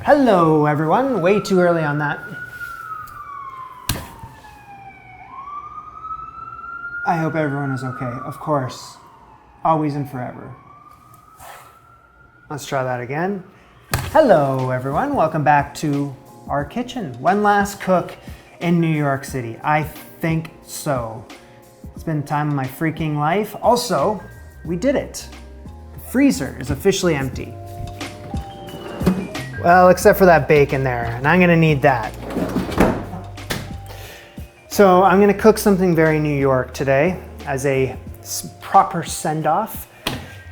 Hello everyone, way too early on that. I hope everyone is okay, of course, always and forever. Let's try that again. Hello everyone, welcome back to our kitchen. One last cook in New York City. I think so. It's been the time of my freaking life. Also, we did it. The freezer is officially empty. Well, except for that bacon there, and I'm gonna need that. So I'm gonna cook something very New York today as a proper send-off.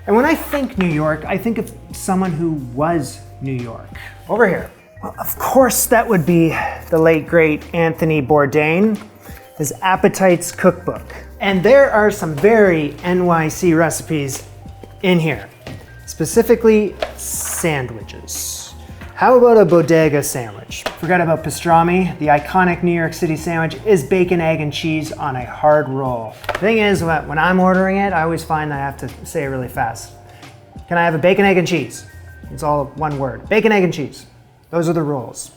And when I think New York, I think of someone who was New York. Over here. Well, of course, that would be the late, great Anthony Bourdain, his Appetite's Cookbook. And there are some very NYC recipes in here, specifically sandwiches. How about a bodega sandwich? Forget about pastrami. The iconic New York City sandwich is bacon, egg, and cheese on a hard roll. The thing is, when I'm ordering it, I always find that I have to say it really fast. Can I have a bacon, egg, and cheese? It's all one word. Bacon, egg, and cheese. Those are the rules.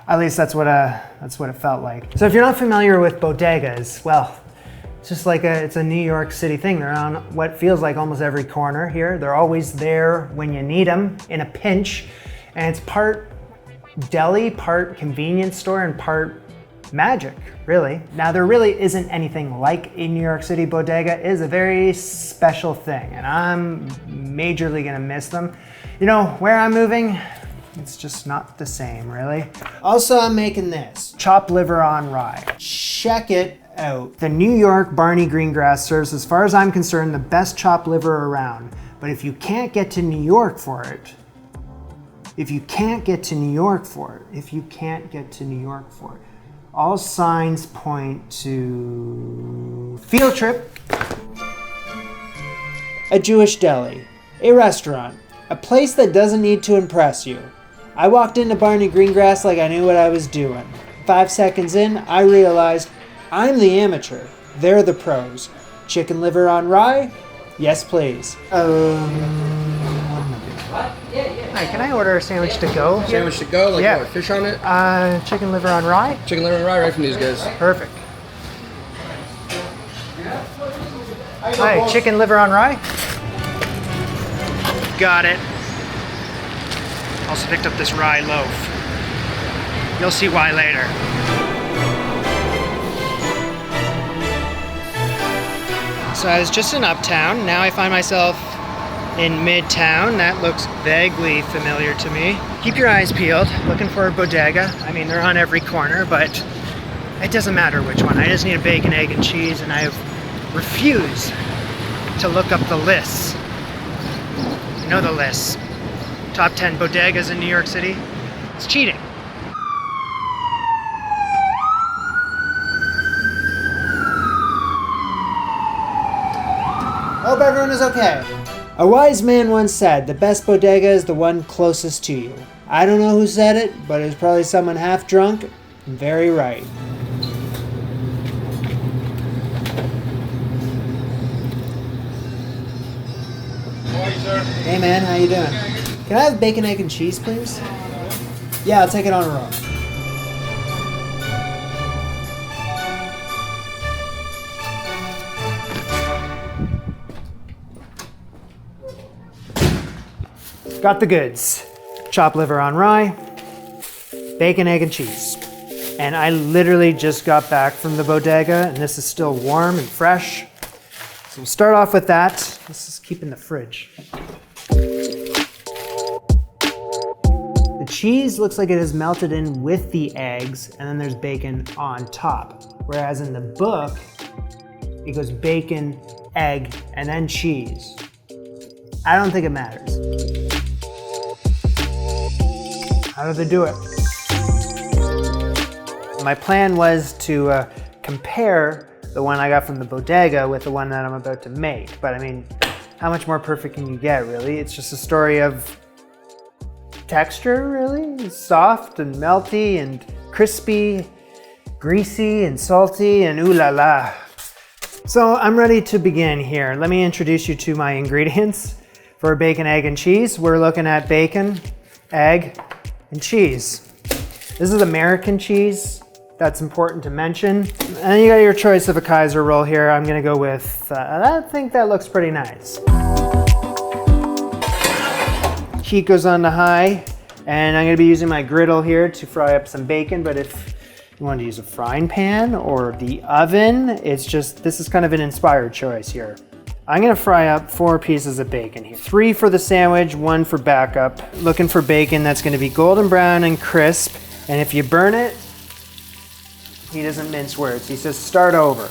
At least that's what it felt like. So if you're not familiar with bodegas, well, it's just like it's a New York City thing. They're on what feels like almost every corner here. They're always there when you need them in a pinch. And it's part deli, part convenience store, and part magic, really. Now, there really isn't anything like a New York City bodega. It is a very special thing, and I'm majorly gonna miss them. You know, where I'm moving, it's just not the same, really. Also, I'm making this, chopped liver on rye. Check it out. The New York Barney Greengrass serves, as far as I'm concerned, the best chopped liver around. But if you can't get to New York for it, all signs point to field trip, a Jewish deli, a restaurant, a place that doesn't need to impress you. I walked into Barney Greengrass like I knew what I was doing. 5 seconds in, I realized I'm the amateur, they're the pros. Chicken liver on rye? Yes, please. Hi, can I order a sandwich to go? Sandwich to go? Like yeah. What, fish on it? Chicken liver on rye? Chicken liver on rye, right from these guys. Perfect. Hi, chicken liver on rye? Got it. Also picked up this rye loaf. You'll see why later. So I was just in Uptown. Now I find myself in Midtown. That looks vaguely familiar to me. Keep your eyes peeled, looking for a bodega. I mean, they're on every corner, but it doesn't matter which one. I just need a bacon, egg, and cheese, and I refuse to look up the lists. You know the lists. Top 10 bodegas in New York City. It's cheating. Hope everyone is okay. A wise man once said, the best bodega is the one closest to you. I don't know who said it, but it was probably someone half drunk and very right. Kaiser. Hey man, how you doing? Can I have bacon, egg, and cheese, please? Yeah, I'll take it on a roll. Got the goods. Chopped liver on rye, bacon, egg, and cheese. And I literally just got back from the bodega, and this is still warm and fresh. So we'll start off with that. This is keep in the fridge. The cheese looks like it is melted in with the eggs, and then there's bacon on top. Whereas in the book, it goes bacon, egg, and then cheese. I don't think it matters. How do they do it? My plan was to compare the one I got from the bodega with the one that I'm about to make. But I mean, how much more perfect can you get, really? It's just a story of texture, really. It's soft and melty and crispy, greasy and salty and ooh la la. So I'm ready to begin here. Let me introduce you to my ingredients for bacon, egg, and cheese. We're looking at bacon, egg, and cheese. This is American cheese. That's important to mention. And you got your choice of a Kaiser roll here. I'm gonna go with, I think that looks pretty nice. Heat goes on to high, and I'm gonna be using my griddle here to fry up some bacon, but if you want to use a frying pan or the oven, it's just, this is kind of an inspired choice here. I'm gonna fry up 4 pieces of bacon here. 3 for the sandwich, 1 for backup. Looking for bacon that's gonna be golden brown and crisp, and if you burn it, he doesn't mince words. He says, start over.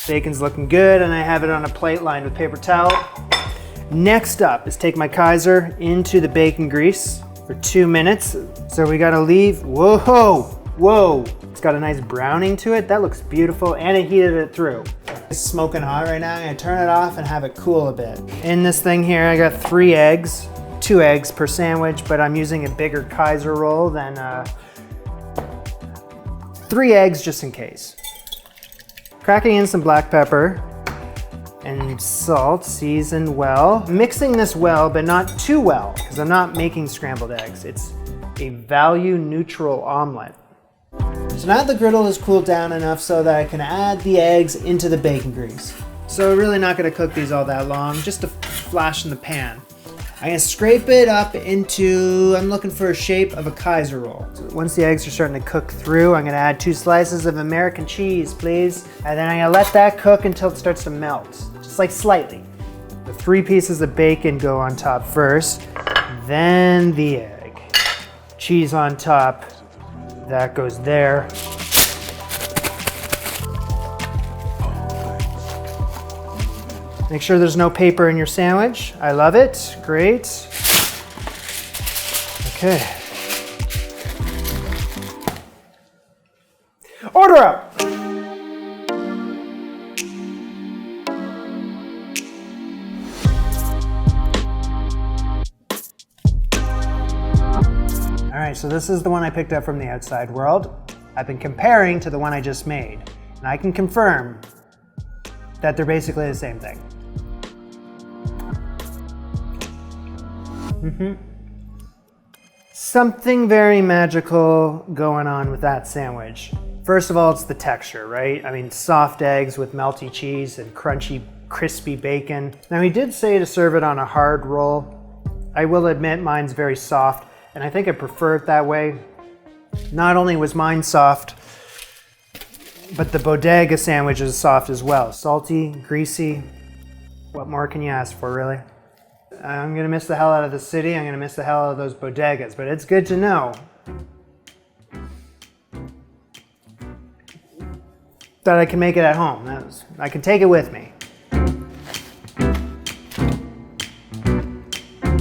Bacon's looking good, and I have it on a plate lined with paper towel. Next up is take my Kaiser into the bacon grease for 2 minutes. So we gotta leave, whoa. It's got a nice browning to it. That looks beautiful, and it heated it through. It's smoking hot right now. I'm gonna turn it off and have it cool a bit. In this thing here, I got 3 eggs. 2 eggs per sandwich, but I'm using a bigger Kaiser roll than 3 eggs just in case. Cracking in some black pepper and salt, seasoned well. Mixing this well, but not too well, because I'm not making scrambled eggs. It's a value neutral omelet. So now the griddle is cooled down enough so that I can add the eggs into the bacon grease. So we're really not gonna cook these all that long, just a flash in the pan. I'm gonna scrape it up into, I'm looking for a shape of a Kaiser roll. So once the eggs are starting to cook through, I'm gonna add 2 slices of American cheese, please. And then I'm gonna let that cook until it starts to melt, just like slightly. The 3 pieces of bacon go on top first, then the egg. Cheese on top, that goes there. Make sure there's no paper in your sandwich. I love it, great. Okay. Order up. All right, so this is the one I picked up from the outside world. I've been comparing to the one I just made, and I can confirm that they're basically the same thing. Something very magical going on with that sandwich. First of all, it's the texture, right? I mean, soft eggs with melty cheese and crunchy, crispy bacon. Now, he did say to serve it on a hard roll. I will admit mine's very soft, and I think I prefer it that way. Not only was mine soft, but the bodega sandwich is soft as well. Salty, greasy. What more can you ask for, really? I'm gonna miss the hell out of the city. I'm gonna miss the hell out of those bodegas, but it's good to know that I can make it at home. I can take it with me.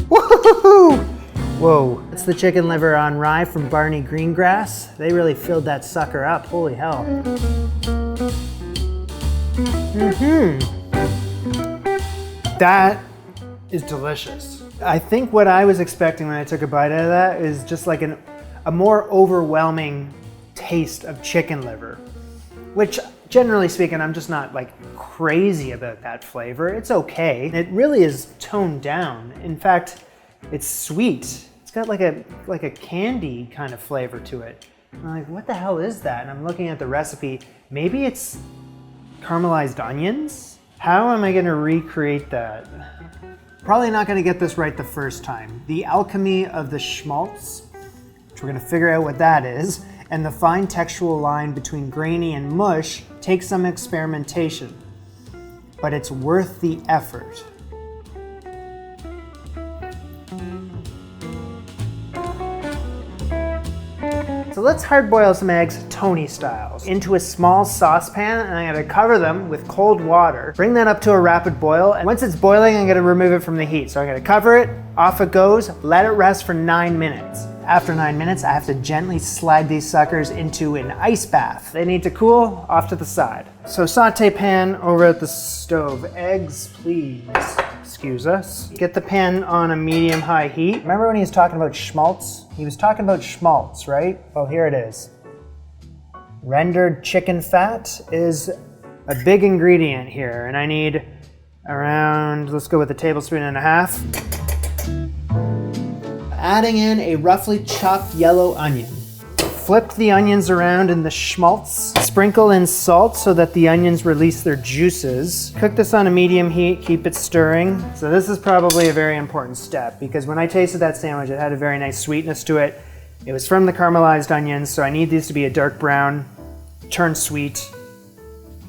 Woohoo! Whoa, it's the chicken liver on rye from Barney Greengrass. They really filled that sucker up, holy hell. That is delicious. I think what I was expecting when I took a bite out of that is just like a more overwhelming taste of chicken liver, which generally speaking, I'm just not like crazy about that flavor. It's okay. It really is toned down. In fact, it's sweet. It's got like a candy kind of flavor to it. I'm like, what the hell is that? And I'm looking at the recipe. Maybe it's caramelized onions? How am I gonna recreate that? Probably not gonna get this right the first time. The alchemy of the schmaltz, which we're gonna figure out what that is, and the fine textual line between grainy and mush takes some experimentation, but it's worth the effort. So let's hard boil some eggs Tony style into a small saucepan, and I'm gonna cover them with cold water. Bring that up to a rapid boil, and once it's boiling, I'm gonna remove it from the heat. So I'm gonna cover it, off it goes, let it rest for 9 minutes. After 9 minutes, I have to gently slide these suckers into an ice bath. They need to cool, off to the side. So saute pan over at the stove. Eggs, please. Excuse us. Get the pan on a medium-high heat. Remember when he was talking about schmaltz? He was talking about schmaltz, right? Well, here it is. Rendered chicken fat is a big ingredient here, and I need around, let's go with a tablespoon and a half. adding in a roughly chopped yellow onion. Flip the onions around in the schmaltz. Sprinkle in salt so that the onions release their juices. Cook this on a medium heat, keep it stirring. So this is probably a very important step because when I tasted that sandwich, it had a very nice sweetness to it. It was from the caramelized onions, so I need these to be a dark brown, turn sweet.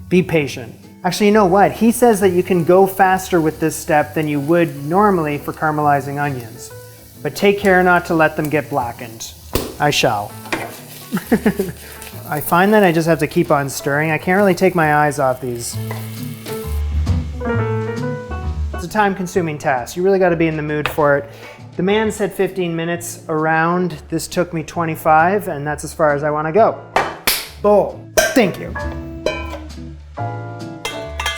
Be patient. Actually, you know what? He says that you can go faster with this step than you would normally for caramelizing onions. But take care not to let them get blackened. I shall. I find that I just have to keep on stirring. I can't really take my eyes off these. It's a time-consuming task. You really got to be in the mood for it. The man said 15 minutes around. This took me 25, and that's as far as I want to go. Bowl. Thank you.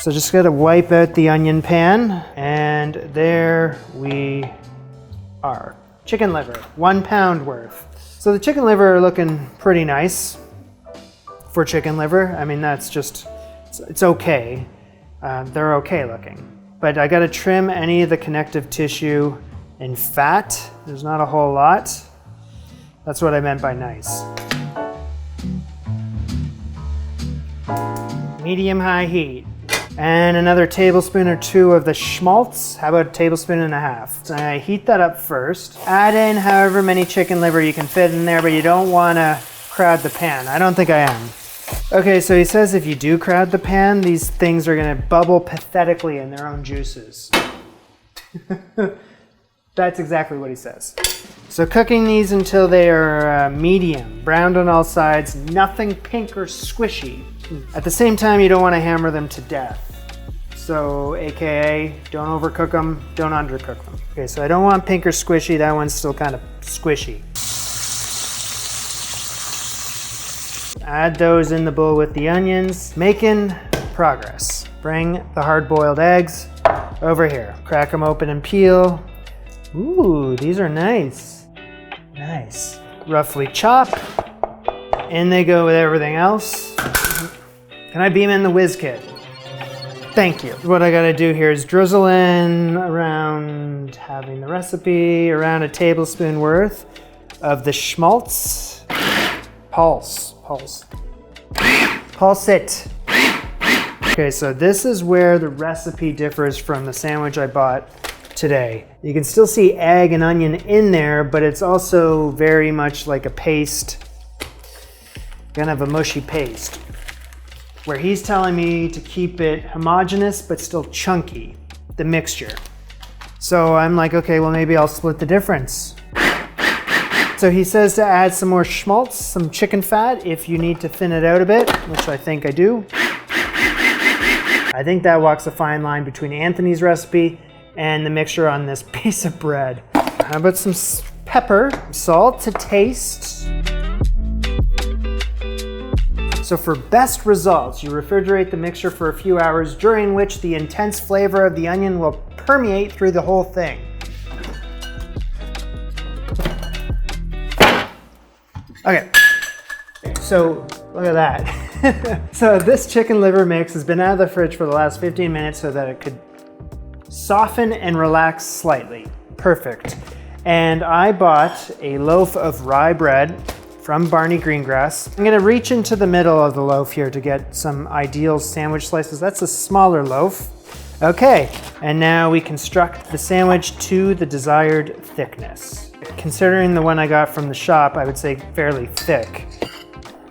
So just got to wipe out the onion pan, and there we are. Chicken liver, 1 pound worth. So the chicken liver are looking pretty nice for chicken liver. I mean, that's just, it's okay. They're okay looking. But I gotta trim any of the connective tissue and fat. There's not a whole lot. That's what I meant by nice. Medium-high heat. And another tablespoon or 2 of the schmaltz. How about a tablespoon and a half? So I heat that up first. Add in however many chicken liver you can fit in there, but you don't want to crowd the pan. I don't think I am. Okay, so he says if you do crowd the pan, these things are going to bubble pathetically in their own juices. That's exactly what he says. So cooking these until they are medium, browned on all sides, nothing pink or squishy. At the same time, you don't want to hammer them to death. So, AKA, don't overcook them, don't undercook them. Okay, so I don't want pink or squishy, that one's still kind of squishy. Add those in the bowl with the onions. Making progress. Bring the hard-boiled eggs over here. Crack them open and peel. Ooh, these are nice. Nice. Roughly chop. In they go with everything else. Can I beam in the whiz kit? Thank you. What I gotta do here is drizzle in around, having the recipe, around a tablespoon worth of the schmaltz. Pulse it. Okay, so this is where the recipe differs from the sandwich I bought today. You can still see egg and onion in there, but it's also very much like a paste, kind of a mushy paste, where he's telling me to keep it homogeneous but still chunky, the mixture. So I'm like, okay, well maybe I'll split the difference. So he says to add some more schmaltz, some chicken fat, if you need to thin it out a bit, which I think I do. I think that walks a fine line between Anthony's recipe and the mixture on this piece of bread. How about some pepper, salt to taste. So for best results, you refrigerate the mixture for a few hours, during which the intense flavor of the onion will permeate through the whole thing. Okay, so look at that. So this chicken liver mix has been out of the fridge for the last 15 minutes so that it could soften and relax slightly. Perfect. And I bought a loaf of rye bread from Barney Greengrass. I'm gonna reach into the middle of the loaf here to get some ideal sandwich slices. That's a smaller loaf. Okay, and now we construct the sandwich to the desired thickness. Considering the one I got from the shop, I would say fairly thick.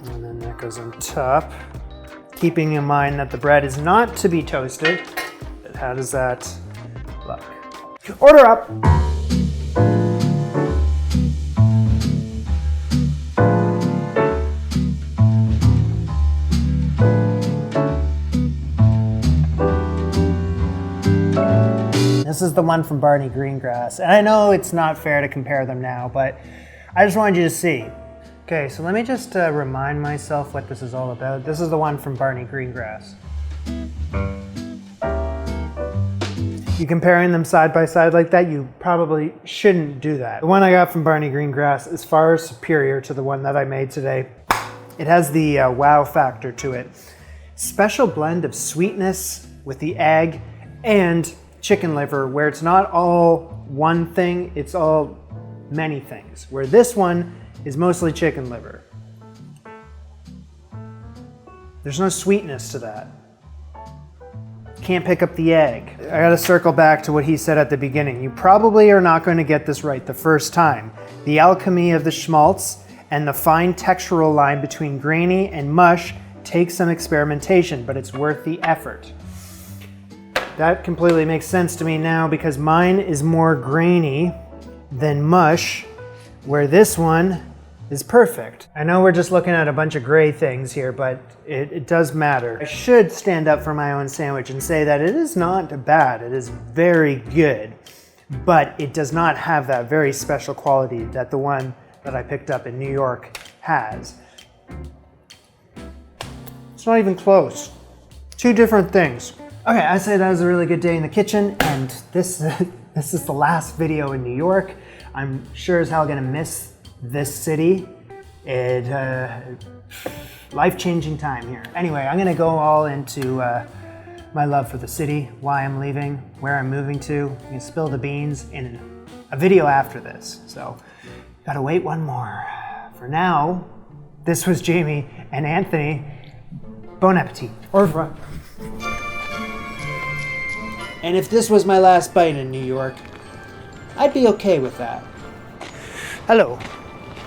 And then that goes on top. Keeping in mind that the bread is not to be toasted. But how does that look? Order up! This is the one from Barney Greengrass. And I know it's not fair to compare them now, but I just wanted you to see. Okay, so let me just remind myself what this is all about. This is the one from Barney Greengrass. You comparing them side by side like that, you probably shouldn't do that. The one I got from Barney Greengrass is far superior to the one that I made today. It has the wow factor to it. Special blend of sweetness with the egg and chicken liver, where it's not all one thing, it's all many things, where this one is mostly chicken liver. There's no sweetness to that. Can't pick up the egg. I gotta circle back to what he said at the beginning. You probably are not going to get this right the first time. The alchemy of the schmaltz and the fine textural line between grainy and mush takes some experimentation, but it's worth the effort. That completely makes sense to me now because mine is more grainy than mush, where this one is perfect. I know we're just looking at a bunch of gray things here, but it does matter. I should stand up for my own sandwich and say that it is not bad. It is very good, but it does not have that very special quality that the one that I picked up in New York has. It's not even close. Two different things. Okay, I say that was a really good day in the kitchen, and this is the last video in New York. I'm sure as hell gonna miss this city. Life-changing time here. Anyway, I'm gonna go all into my love for the city, why I'm leaving, where I'm moving to. I'm gonna spill the beans in a video after this. So, gotta wait one more. For now, this was Jamie and Anthony. Bon appetit. Au revoir. And if this was my last bite in New York, I'd be okay with that. Hello.